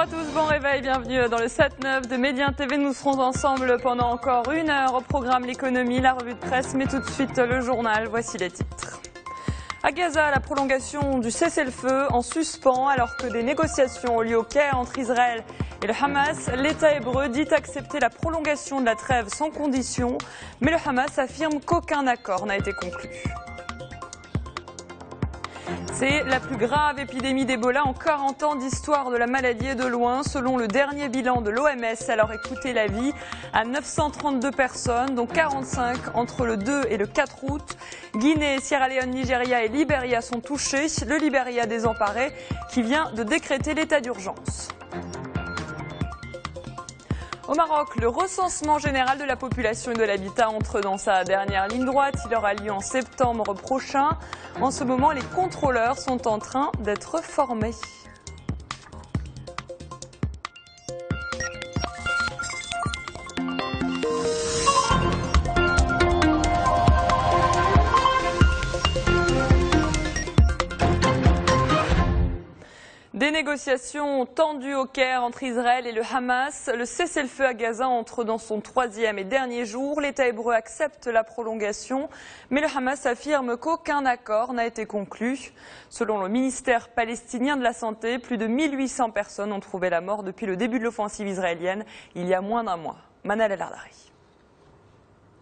à tous, bon réveil, bienvenue dans le 7-9 de Médien TV. Nous serons ensemble pendant encore 1 heure. Au programme l'économie, la revue de presse, mais tout de suite le journal. Voici les titres. À Gaza, la prolongation du cessez-le-feu en suspens alors que des négociations ont lieu au Caire entre Israël et le Hamas. L'État hébreu dit accepter la prolongation de la trêve sans condition, mais le Hamas affirme qu'aucun accord n'a été conclu. C'est la plus grave épidémie d'Ebola en 40 ans d'histoire de la maladie et de loin, selon le dernier bilan de l'OMS. Alors coûté la vie à 932 personnes, dont 45 entre le 2 et le 4 août. Guinée, Sierra Leone, Nigeria et Libéria sont touchés. Le Libéria désemparé qui vient de décréter l'état d'urgence. Au Maroc, le recensement général de la population et de l'habitat entre dans sa dernière ligne droite. Il aura lieu en septembre prochain. En ce moment, les contrôleurs sont en train d'être formés. Des négociations tendues au Caire entre Israël et le Hamas. Le cessez-le-feu à Gaza entre dans son 3e et dernier jour. L'État hébreu accepte la prolongation, mais le Hamas affirme qu'aucun accord n'a été conclu. Selon le ministère palestinien de la Santé, plus de 1800 personnes ont trouvé la mort depuis le début de l'offensive israélienne, il y a moins d'un mois. Manal El-Ardari.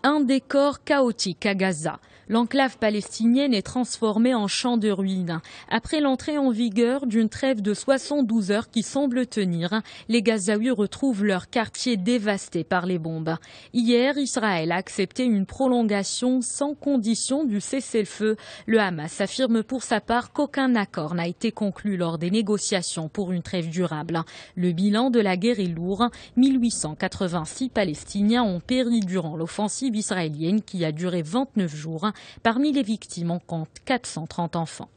Un décor chaotique à Gaza. L'enclave palestinienne est transformée en champ de ruines. Après l'entrée en vigueur d'une trêve de 72 heures qui semble tenir, les Gazaouis retrouvent leur quartier dévasté par les bombes. Hier, Israël a accepté une prolongation sans condition du cessez-le-feu. Le Hamas affirme pour sa part qu'aucun accord n'a été conclu lors des négociations pour une trêve durable. Le bilan de la guerre est lourd. 1886 Palestiniens ont péri durant l'offensive israélienne qui a duré 29 jours. Parmi les victimes, on compte 430 enfants.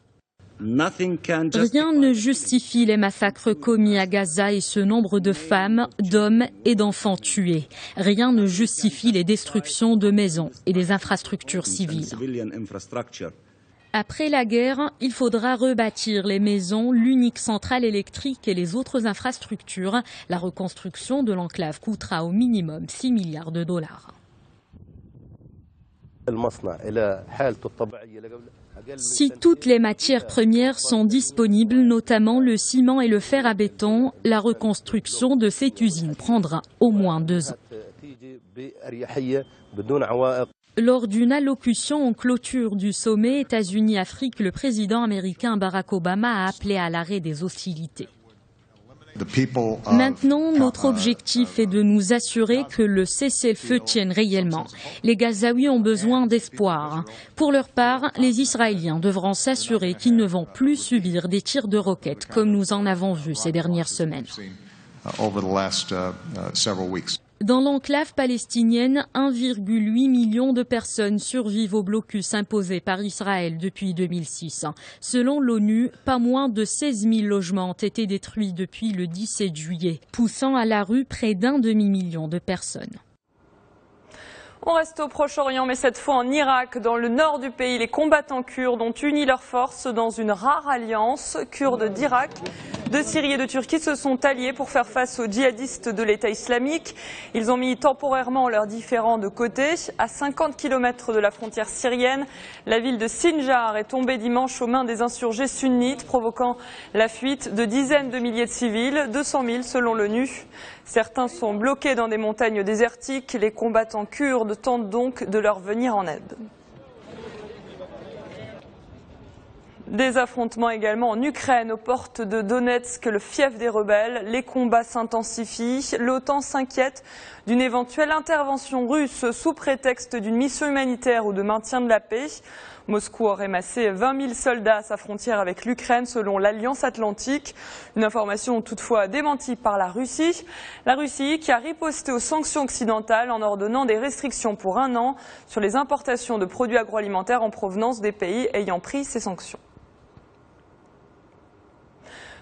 Rien ne justifie les massacres commis à Gaza et ce nombre de femmes, d'hommes et d'enfants tués. Rien ne justifie les destructions de maisons et des infrastructures civiles. Après la guerre, il faudra rebâtir les maisons, l'unique centrale électrique et les autres infrastructures. La reconstruction de l'enclave coûtera au minimum 6 milliards de dollars. Si toutes les matières premières sont disponibles, notamment le ciment et le fer à béton, la reconstruction de cette usine prendra au moins 2 ans. Lors d'une allocution en clôture du sommet États-Unis-Afrique, le président américain Barack Obama a appelé à l'arrêt des hostilités. Maintenant, notre objectif est de nous assurer que le cessez-le-feu tienne réellement. Les Gazaouis ont besoin d'espoir. Pour leur part, les Israéliens devront s'assurer qu'ils ne vont plus subir des tirs de roquettes comme nous en avons vu ces dernières semaines. Dans l'enclave palestinienne, 1,8 million de personnes survivent au blocus imposé par Israël depuis 2006. Selon l'ONU, pas moins de 16 000 logements ont été détruits depuis le 17 juillet, poussant à la rue près d'1 demi-million de personnes. On reste au Proche-Orient, mais cette fois en Irak, dans le nord du pays. Les combattants kurdes ont uni leurs forces dans une rare alliance. Kurdes d'Irak, de Syrie et de Turquie se sont alliés pour faire face aux djihadistes de l'État islamique. Ils ont mis temporairement leurs différends de côté. À 50 km de la frontière syrienne, la ville de Sinjar est tombée dimanche aux mains des insurgés sunnites, provoquant la fuite de dizaines de milliers de civils, 200 000 selon l'ONU. Certains sont bloqués dans des montagnes désertiques. Les combattants kurdes tentent donc de leur venir en aide. Des affrontements également en Ukraine, aux portes de Donetsk, le fief des rebelles. Les combats s'intensifient. L'OTAN s'inquiète d'une éventuelle intervention russe sous prétexte d'une mission humanitaire ou de maintien de la paix. Moscou aurait massé 20 000 soldats à sa frontière avec l'Ukraine selon l'Alliance Atlantique. Une information toutefois démentie par la Russie. La Russie qui a riposté aux sanctions occidentales en ordonnant des restrictions pour 1 an sur les importations de produits agroalimentaires en provenance des pays ayant pris ces sanctions.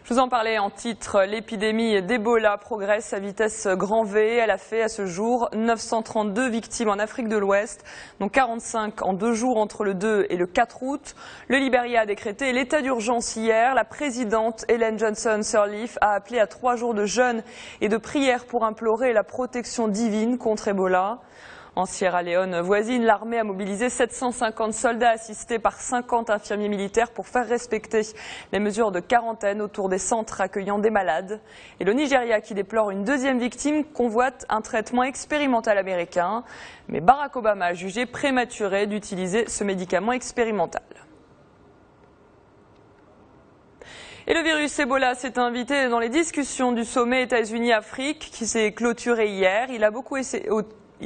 Je vous en parlais en titre, l'épidémie d'Ebola progresse à vitesse grand V. Elle a fait à ce jour 932 victimes en Afrique de l'Ouest, dont 45 en 2 jours entre le 2 et le 4 août. Le Libéria a décrété l'état d'urgence hier. La présidente Ellen Johnson Sirleaf a appelé à 3 jours de jeûne et de prière pour implorer la protection divine contre Ebola. En Sierra Leone voisine, l'armée a mobilisé 750 soldats assistés par 50 infirmiers militaires pour faire respecter les mesures de quarantaine autour des centres accueillant des malades. Et le Nigeria, qui déplore une 2e victime, convoite un traitement expérimental américain. Mais Barack Obama a jugé prématuré d'utiliser ce médicament expérimental. Et le virus Ebola s'est invité dans les discussions du sommet États-Unis-Afrique qui s'est clôturé hier. Il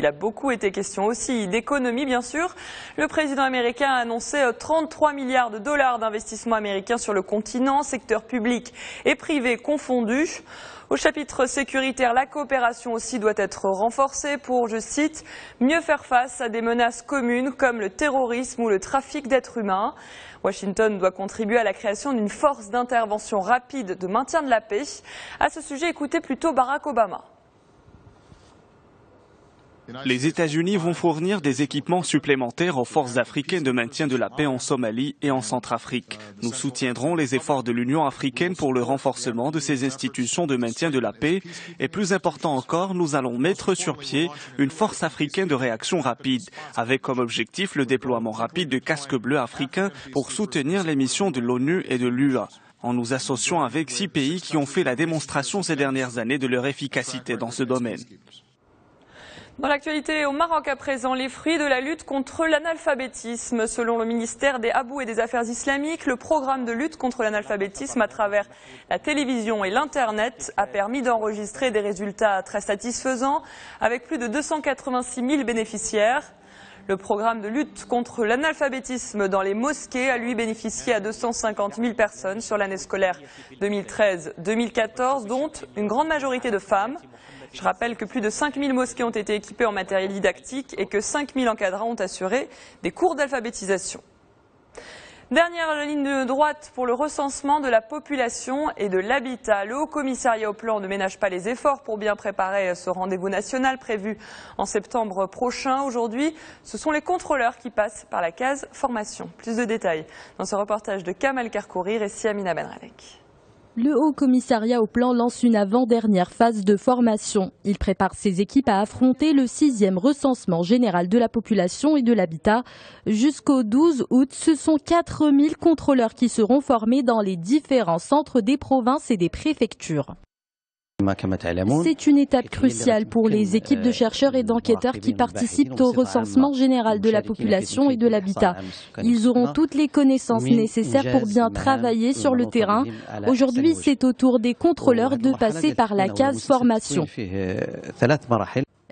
a beaucoup été question aussi d'économie, bien sûr. Le président américain a annoncé 33 milliards de dollars d'investissements américains sur le continent, secteur public et privé confondus. Au chapitre sécuritaire, la coopération aussi doit être renforcée pour, je cite, mieux faire face à des menaces communes comme le terrorisme ou le trafic d'êtres humains. Washington doit contribuer à la création d'une force d'intervention rapide de maintien de la paix. À ce sujet, écoutez plutôt Barack Obama. Les États-Unis vont fournir des équipements supplémentaires aux forces africaines de maintien de la paix en Somalie et en Centrafrique. Nous soutiendrons les efforts de l'Union africaine pour le renforcement de ces institutions de maintien de la paix. Et plus important encore, nous allons mettre sur pied une force africaine de réaction rapide, avec comme objectif le déploiement rapide de casques bleus africains pour soutenir les missions de l'ONU et de l'UA, en nous associant avec 6 pays qui ont fait la démonstration ces dernières années de leur efficacité dans ce domaine. Dans l'actualité au Maroc à présent, les fruits de la lutte contre l'analphabétisme. Selon le ministère des Habous et des Affaires islamiques, le programme de lutte contre l'analphabétisme à travers la télévision et l'Internet a permis d'enregistrer des résultats très satisfaisants avec plus de 286 000 bénéficiaires. Le programme de lutte contre l'analphabétisme dans les mosquées a lui bénéficié à 250 000 personnes sur l'année scolaire 2013-2014, dont une grande majorité de femmes. Je rappelle que plus de 5 000 mosquées ont été équipées en matériel didactique et que 5 000 encadrants ont assuré des cours d'alphabétisation. Dernière ligne de droite pour le recensement de la population et de l'habitat. Le Haut Commissariat au Plan ne ménage pas les efforts pour bien préparer ce rendez-vous national prévu en septembre prochain. Aujourd'hui, ce sont les contrôleurs qui passent par la case formation. Plus de détails dans ce reportage de Kamal Karkouri et Siamina Benralek. Le Haut Commissariat au Plan lance une avant-dernière phase de formation. Il prépare ses équipes à affronter le 6e recensement général de la population et de l'habitat. Jusqu'au 12 août, ce sont 4000 contrôleurs qui seront formés dans les différents centres des provinces et des préfectures. C'est une étape cruciale pour les équipes de chercheurs et d'enquêteurs qui participent au recensement général de la population et de l'habitat. Ils auront toutes les connaissances nécessaires pour bien travailler sur le terrain. Aujourd'hui, c'est au tour des contrôleurs de passer par la case formation.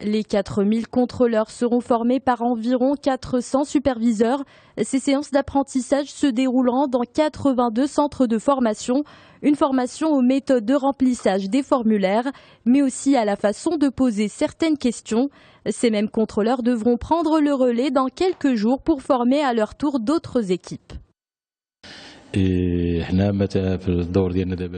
Les 4000 contrôleurs seront formés par environ 400 superviseurs. Ces séances d'apprentissage se dérouleront dans 82 centres de formation. Une formation aux méthodes de remplissage des formulaires, mais aussi à la façon de poser certaines questions. Ces mêmes contrôleurs devront prendre le relais dans quelques jours pour former à leur tour d'autres équipes.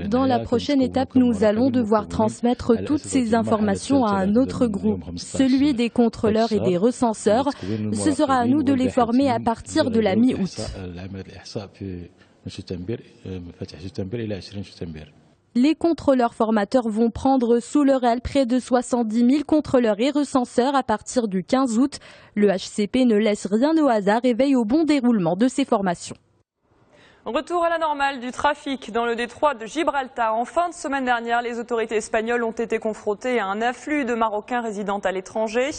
Dans la prochaine étape, nous allons devoir transmettre toutes ces informations à un autre groupe, celui des contrôleurs et des recenseurs. Ce sera à nous de les former à partir de la mi-août. Les contrôleurs formateurs vont prendre sous leur aile près de 70 000 contrôleurs et recenseurs à partir du 15 août. Le HCP ne laisse rien au hasard et veille au bon déroulement de ces formations. Retour à la normale du trafic dans le détroit de Gibraltar. En fin de semaine dernière, les autorités espagnoles ont été confrontées à un afflux de Marocains résidant à l'étranger,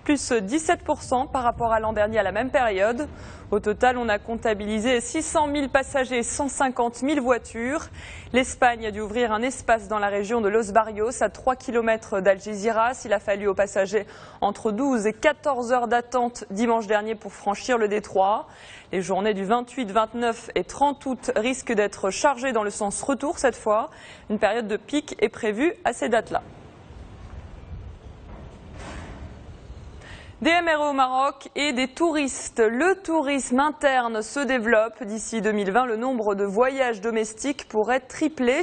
plus 17% par rapport à l'an dernier à la même période. Au total, on a comptabilisé 600 000 passagers et 150 000 voitures. L'Espagne a dû ouvrir un espace dans la région de Los Barrios, à 3 km d'Algeciras. Il a fallu aux passagers entre 12 et 14 heures d'attente dimanche dernier pour franchir le détroit. Les journées du 28, 29 et 30 août risquent d'être chargées dans le sens retour cette fois. Une période de pic est prévue à ces dates-là. Des MRE au Maroc et des touristes. Le tourisme interne se développe. D'ici 2020, le nombre de voyages domestiques pourrait tripler.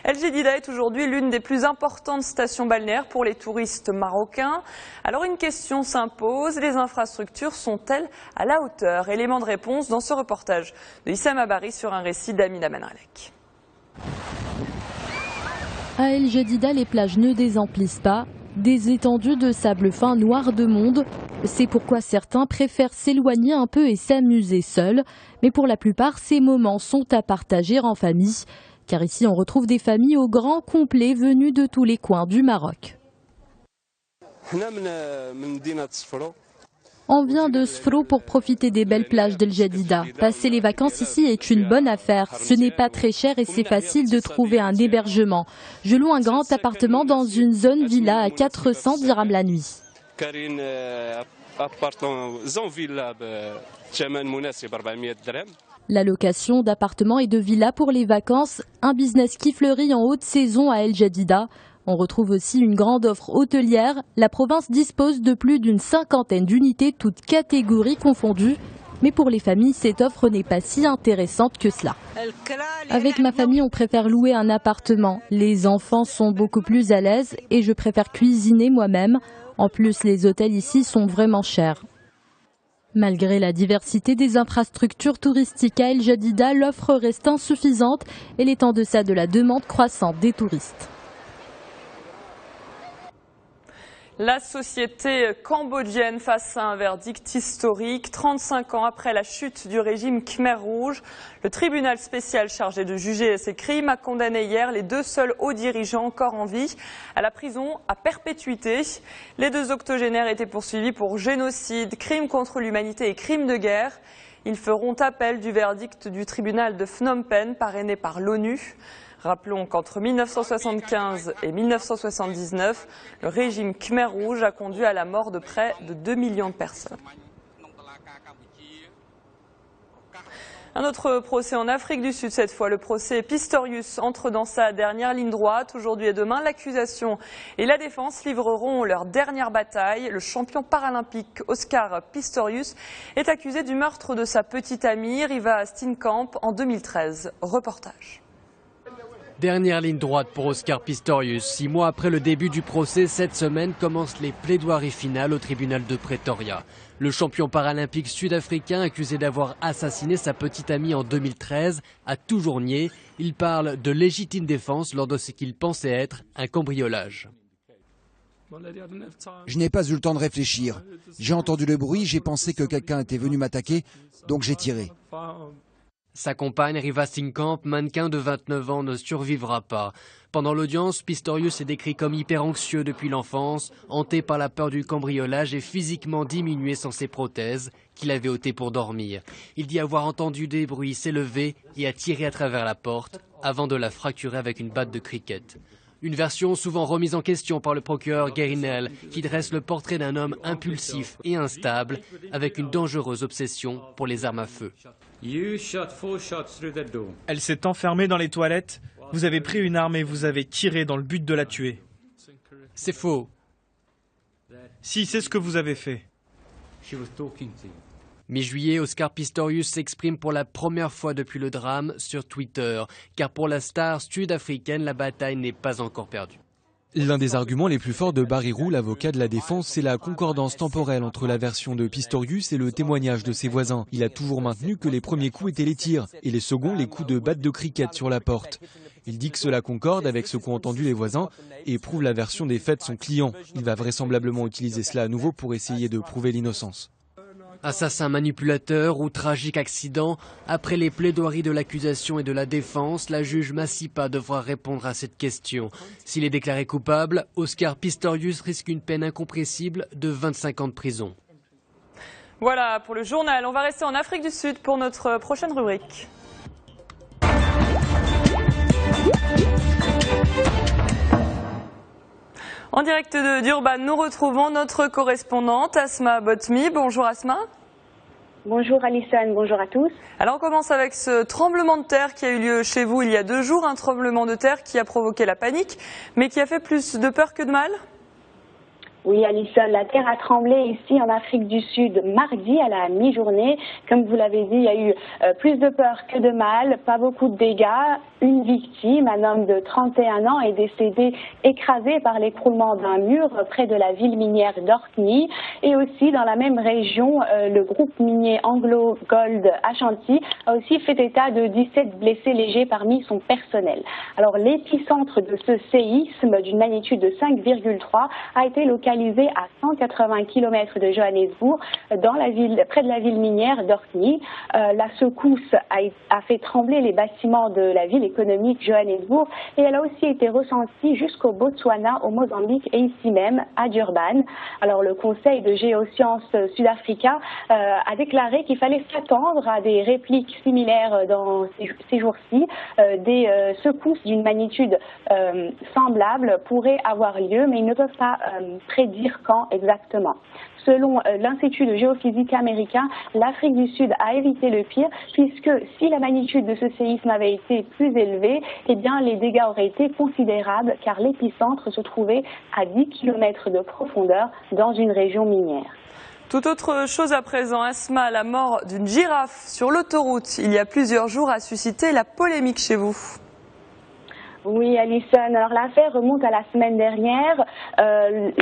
El Jadida est aujourd'hui l'une des plus importantes stations balnéaires pour les touristes marocains. Alors une question s'impose, les infrastructures sont-elles à la hauteur? Élément de réponse dans ce reportage de Issam Abari sur un récit d'Amina Benralek. À El Jadida, les plages ne désemplissent pas. Des étendues de sable fin noir de monde. C'est pourquoi certains préfèrent s'éloigner un peu et s'amuser seuls. Mais pour la plupart, ces moments sont à partager en famille. Car ici, on retrouve des familles au grand complet venues de tous les coins du Maroc. On vient de Sfro pour profiter des belles plages d'El Jadida. Passer les vacances ici est une bonne affaire. Ce n'est pas très cher et c'est facile de trouver un hébergement. Je loue un grand appartement dans une zone villa à 400 dirhams la nuit. La location d'appartements et de villas pour les vacances, un business qui fleurit en haute saison à El Jadida. On retrouve aussi une grande offre hôtelière. La province dispose de plus d'une cinquantaine d'unités, toutes catégories confondues. Mais pour les familles, cette offre n'est pas si intéressante que cela. Avec ma famille, on préfère louer un appartement. Les enfants sont beaucoup plus à l'aise et je préfère cuisiner moi-même. En plus, les hôtels ici sont vraiment chers. Malgré la diversité des infrastructures touristiques à El Jadida, l'offre reste insuffisante. Elle est en deçà de la demande croissante des touristes. La société cambodgienne face à un verdict historique. 35 ans après la chute du régime Khmer Rouge, le tribunal spécial chargé de juger ces crimes a condamné hier les deux seuls hauts dirigeants encore en vie à la prison à perpétuité. Les deux octogénaires étaient poursuivis pour génocide, crimes contre l'humanité et crimes de guerre. Ils feront appel du verdict du tribunal de Phnom Penh parrainé par l'ONU. Rappelons qu'entre 1975 et 1979, le régime Khmer Rouge a conduit à la mort de près de 2 millions de personnes. Un autre procès en Afrique du Sud, cette fois le procès Pistorius entre dans sa dernière ligne droite. Aujourd'hui et demain, l'accusation et la défense livreront leur dernière bataille. Le champion paralympique Oscar Pistorius est accusé du meurtre de sa petite amie Riva Steenkamp en 2013. Reportage. Dernière ligne droite pour Oscar Pistorius. 6 mois après le début du procès, cette semaine commencent les plaidoiries finales au tribunal de Pretoria. Le champion paralympique sud-africain accusé d'avoir assassiné sa petite amie en 2013 a toujours nié. Il parle de légitime défense lors de ce qu'il pensait être un cambriolage. Je n'ai pas eu le temps de réfléchir. J'ai entendu le bruit, j'ai pensé que quelqu'un était venu m'attaquer, donc j'ai tiré. Sa compagne, Riva Steenkamp, mannequin de 29 ans, ne survivra pas. Pendant l'audience, Pistorius est décrit comme hyper anxieux depuis l'enfance, hanté par la peur du cambriolage et physiquement diminué sans ses prothèses, qu'il avait ôtées pour dormir. Il dit avoir entendu des bruits s'élever et a tiré à travers la porte, avant de la fracturer avec une batte de cricket. Une version souvent remise en question par le procureur Gary Nell, qui dresse le portrait d'un homme impulsif et instable, avec une dangereuse obsession pour les armes à feu. Elle s'est enfermée dans les toilettes, vous avez pris une arme et vous avez tiré dans le but de la tuer. C'est faux. Si, c'est ce que vous avez fait. Mi-juillet, Oscar Pistorius s'exprime pour la première fois depuis le drame sur Twitter, car pour la star sud-africaine, la bataille n'est pas encore perdue. L'un des arguments les plus forts de Barry Roux, l'avocat de la défense, c'est la concordance temporelle entre la version de Pistorius et le témoignage de ses voisins. Il a toujours maintenu que les premiers coups étaient les tirs et les seconds les coups de batte de cricket sur la porte. Il dit que cela concorde avec ce qu'ont entendu les voisins et prouve la version des faits de son client. Il va vraisemblablement utiliser cela à nouveau pour essayer de prouver l'innocence. Assassin manipulateur ou tragique accident, après les plaidoiries de l'accusation et de la défense, la juge Massipa devra répondre à cette question. S'il est déclaré coupable, Oscar Pistorius risque une peine incompressible de 25 ans de prison. Voilà pour le journal. On va rester en Afrique du Sud pour notre prochaine rubrique. En direct de Durban, nous retrouvons notre correspondante Asma Botmi. Bonjour Asma. Bonjour Alissane, bonjour à tous. Alors on commence avec ce tremblement de terre qui a eu lieu chez vous il y a 2 jours, un tremblement de terre qui a provoqué la panique, mais qui a fait plus de peur que de mal. Oui, Alison, la terre a tremblé ici en Afrique du Sud mardi à la mi-journée. Comme vous l'avez dit, il y a eu plus de peur que de mal, pas beaucoup de dégâts. Une victime, un homme de 31 ans, est décédé écrasé par l'écroulement d'un mur près de la ville minière d'Orkney. Et aussi dans la même région, le groupe minier Anglo Gold Ashanti a aussi fait état de 17 blessés légers parmi son personnel. Alors l'épicentre de ce séisme d'une magnitude de 5,3 a été localisé à 180 km de Johannesburg, dans la ville, près de la ville minière d'Orkney. La secousse a fait trembler les bâtiments de la ville économique Johannesburg et elle a aussi été ressentie jusqu'au Botswana, au Mozambique et ici même à Durban. Alors le Conseil de géosciences sud-africain a déclaré qu'il fallait s'attendre à des répliques similaires dans ces jours-ci. Des secousses d'une magnitude semblable pourraient avoir lieu, mais ils ne peuvent pas prédire quand exactement. Selon l'Institut de géophysique américain, l'Afrique du Sud a évité le pire, puisque si la magnitude de ce séisme avait été plus élevée, eh bien les dégâts auraient été considérables, car l'épicentre se trouvait à 10 km de profondeur dans une région minière. Tout autre chose à présent, Asma, la mort d'une girafe sur l'autoroute il y a plusieurs jours a suscité la polémique chez vous. Oui, Alison. Alors l'affaire remonte à la semaine dernière,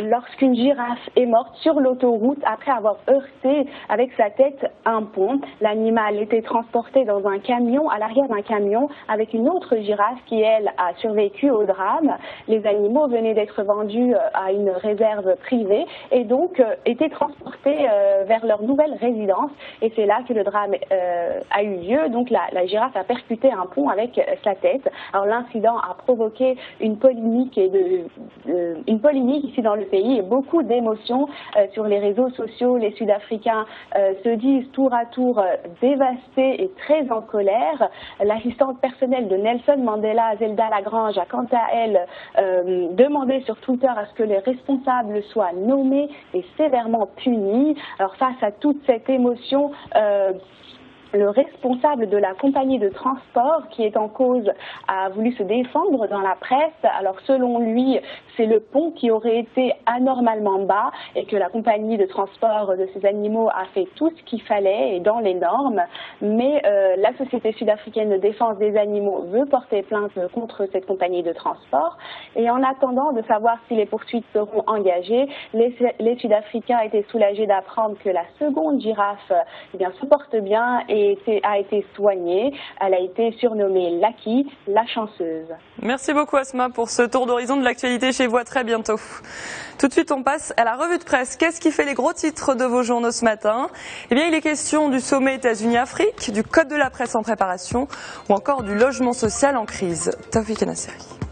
lorsqu'une girafe est morte sur l'autoroute après avoir heurté avec sa tête un pont. L'animal était transporté dans un camion, à l'arrière d'un camion, avec une autre girafe qui, elle, a survécu au drame. Les animaux venaient d'être vendus à une réserve privée et donc étaient transportés vers leur nouvelle résidence. Et c'est là que le drame a eu lieu. Donc la girafe a percuté un pont avec sa tête. Alors l'incident a provoqué une polémique ici dans le pays et beaucoup d'émotions sur les réseaux sociaux. Les Sud-Africains se disent tour à tour dévastés et très en colère. L'assistante personnelle de Nelson Mandela, Zelda Lagrange, a quant à elle demandé sur Twitter à ce que les responsables soient nommés et sévèrement punis. Alors face à toute cette émotion, le responsable de la compagnie de transport qui est en cause a voulu se défendre dans la presse. Alors selon lui, c'est le pont qui aurait été anormalement bas et que la compagnie de transport de ces animaux a fait tout ce qu'il fallait et dans les normes. Mais la Société sud-africaine de défense des animaux veut porter plainte contre cette compagnie de transport. Et en attendant de savoir si les poursuites seront engagées, les Sud-Africains étaient soulagés d'apprendre que la seconde girafe se porte bien et a été soignée. Elle a été surnommée Lucky, la chanceuse. Merci beaucoup Asma pour ce tour d'horizon de l'actualité chez vous. À très bientôt. Tout de suite, on passe à la revue de presse. Qu'est-ce qui fait les gros titres de vos journaux ce matin? Eh bien, il est question du sommet États-Unis-Afrique, du code de la presse en préparation ou encore du logement social en crise. Taoufik Nasseri.